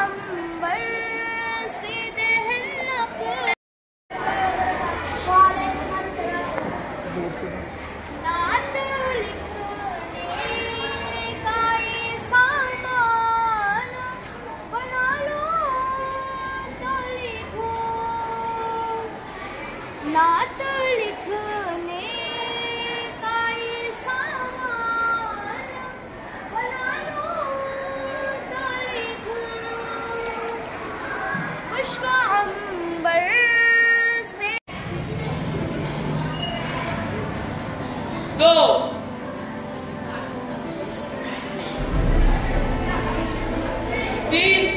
अंबर सीधे नक नात लिखने का ये सामान बना लो तो लिखो। नात लिखने का ये सामान बना लो तो लिखो। मुश्क अंबर से 2 3